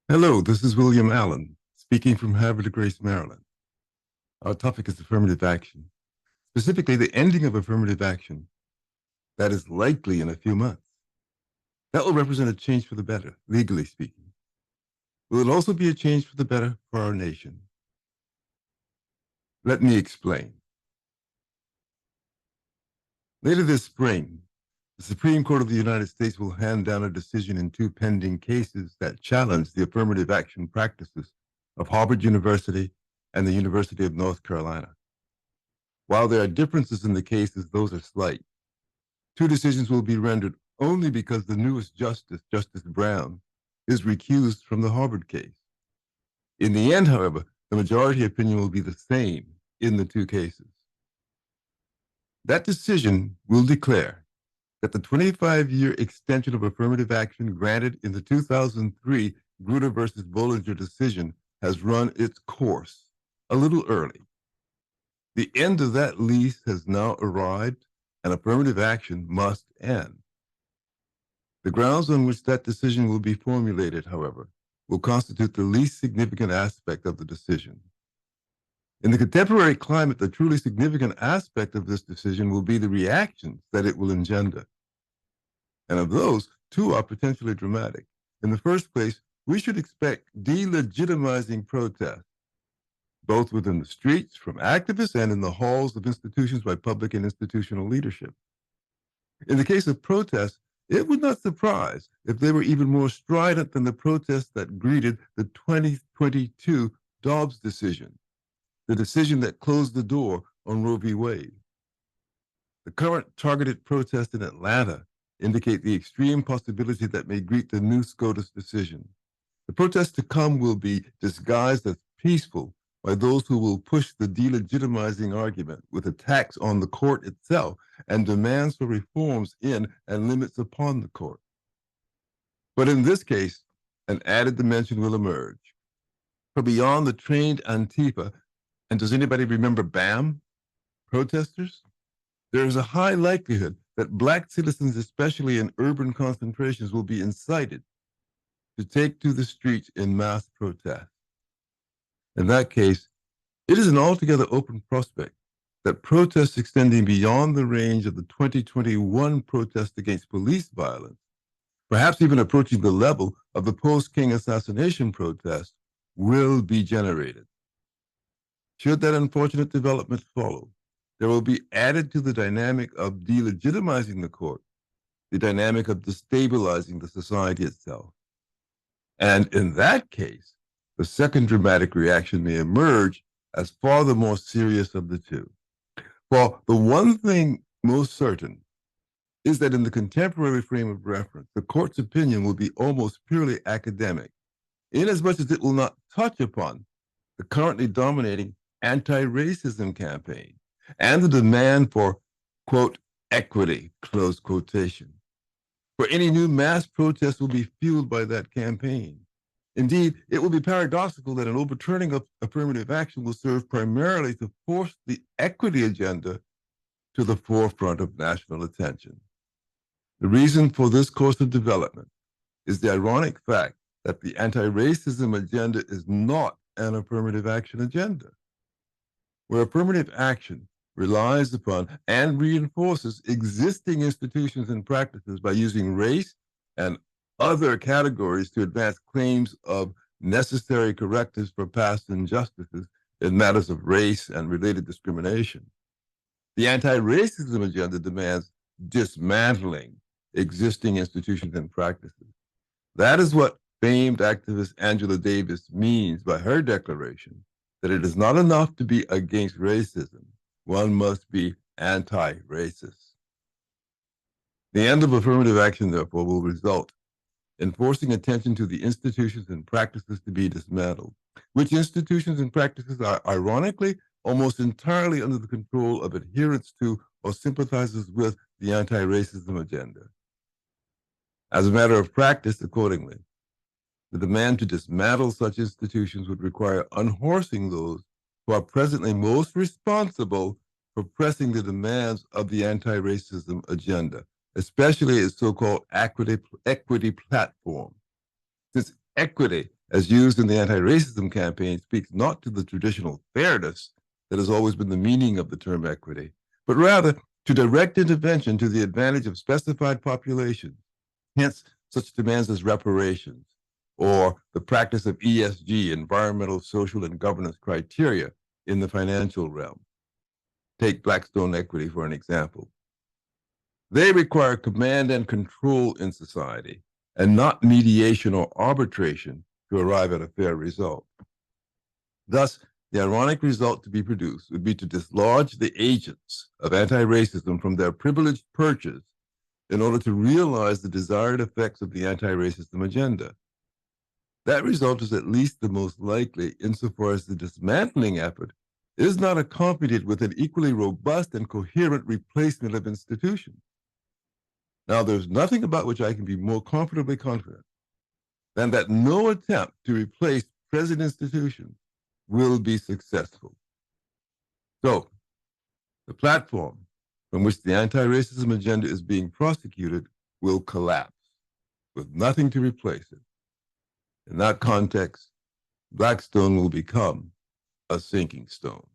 Hello, this is William Allen, speaking from Havre de Grace, Maryland. Our topic is affirmative action, specifically the ending of affirmative action that is likely in a few months. That will represent a change for the better, legally speaking. Will it also be a change for the better for our nation? Let me explain. Later this spring, the Supreme Court of the United States will hand down a decision in two pending cases that challenge the affirmative action practices of Harvard University and the University of North Carolina. While there are differences in the cases, those are slight. Two decisions will be rendered only because the newest justice, Justice Brown, is recused from the Harvard case. In the end, however, the majority opinion will be the same in the two cases. That decision will declare that the 25-year extension of affirmative action granted in the 2003 Grutter versus Bollinger decision has run its course a little early. The end of that lease has now arrived, and affirmative action must end. The grounds on which that decision will be formulated, however, will constitute the least significant aspect of the decision. In the contemporary climate, the truly significant aspect of this decision will be the reactions that it will engender. And of those, two are potentially dramatic. In the first place, we should expect delegitimizing protests, both within the streets from activists and in the halls of institutions by public and institutional leadership. In the case of protests, it would not surprise if they were even more strident than the protests that greeted the 2022 Dobbs decision, the decision that closed the door on Roe v. Wade. The current targeted protests in Atlanta indicate the extreme possibility that may greet the new SCOTUS decision. The protests to come will be disguised as peaceful by those who will push the delegitimizing argument with attacks on the court itself and demands for reforms in and limits upon the court. But in this case, an added dimension will emerge. For beyond the trained Antifa, and does anybody remember BAM protesters? There is a high likelihood that Black citizens, especially in urban concentrations, will be incited to take to the streets in mass protest. In that case, it is an altogether open prospect that protests extending beyond the range of the 2021 protest against police violence, perhaps even approaching the level of the post-King assassination protest, will be generated. Should that unfortunate development follow, there will be added to the dynamic of delegitimizing the court, the dynamic of destabilizing the society itself. And in that case, the second dramatic reaction may emerge as far the more serious of the two. For the one thing most certain is that in the contemporary frame of reference, the court's opinion will be almost purely academic, inasmuch as it will not touch upon the currently dominating anti-racism campaign and the demand for, quote, equity, close quotation. For any new mass protest will be fueled by that campaign. Indeed, it will be paradoxical that an overturning of affirmative action will serve primarily to force the equity agenda to the forefront of national attention. The reason for this course of development is the ironic fact that the anti-racism agenda is not an affirmative action agenda. Where affirmative action relies upon and reinforces existing institutions and practices by using race and other categories to advance claims of necessary correctives for past injustices in matters of race and related discrimination. The anti-racism agenda demands dismantling existing institutions and practices. That is what famed activist Angela Davis means by her declaration that it is not enough to be against racism. One must be anti-racist. The end of affirmative action, therefore, will result in forcing attention to the institutions and practices to be dismantled, which institutions and practices are ironically almost entirely under the control of adherents to or sympathizers with the anti-racism agenda. As a matter of practice, accordingly, the demand to dismantle such institutions would require unhorsing those who are presently most responsible for pressing the demands of the anti-racism agenda, especially its so-called equity platform. Since equity as used in the anti-racism campaign, speaks not to the traditional fairness that has always been the meaning of the term equity, but rather to direct intervention to the advantage of specified populations, hence such demands as reparations, or the practice of ESG, environmental, social, and governance criteria in the financial realm. Take Blackstone equity for an example. They require command and control in society, and not mediation or arbitration to arrive at a fair result. Thus, the ironic result to be produced would be to dislodge the agents of anti-racism from their privileged perches in order to realize the desired effects of the anti-racism agenda. That result is at least the most likely insofar as the dismantling effort is not accompanied with an equally robust and coherent replacement of institutions. Now, there's nothing about which I can be more comfortably confident than that no attempt to replace present institutions will be successful. So, the platform from which the anti-racism agenda is being prosecuted will collapse with nothing to replace it. In that context, Blackstone will become a sinking stone.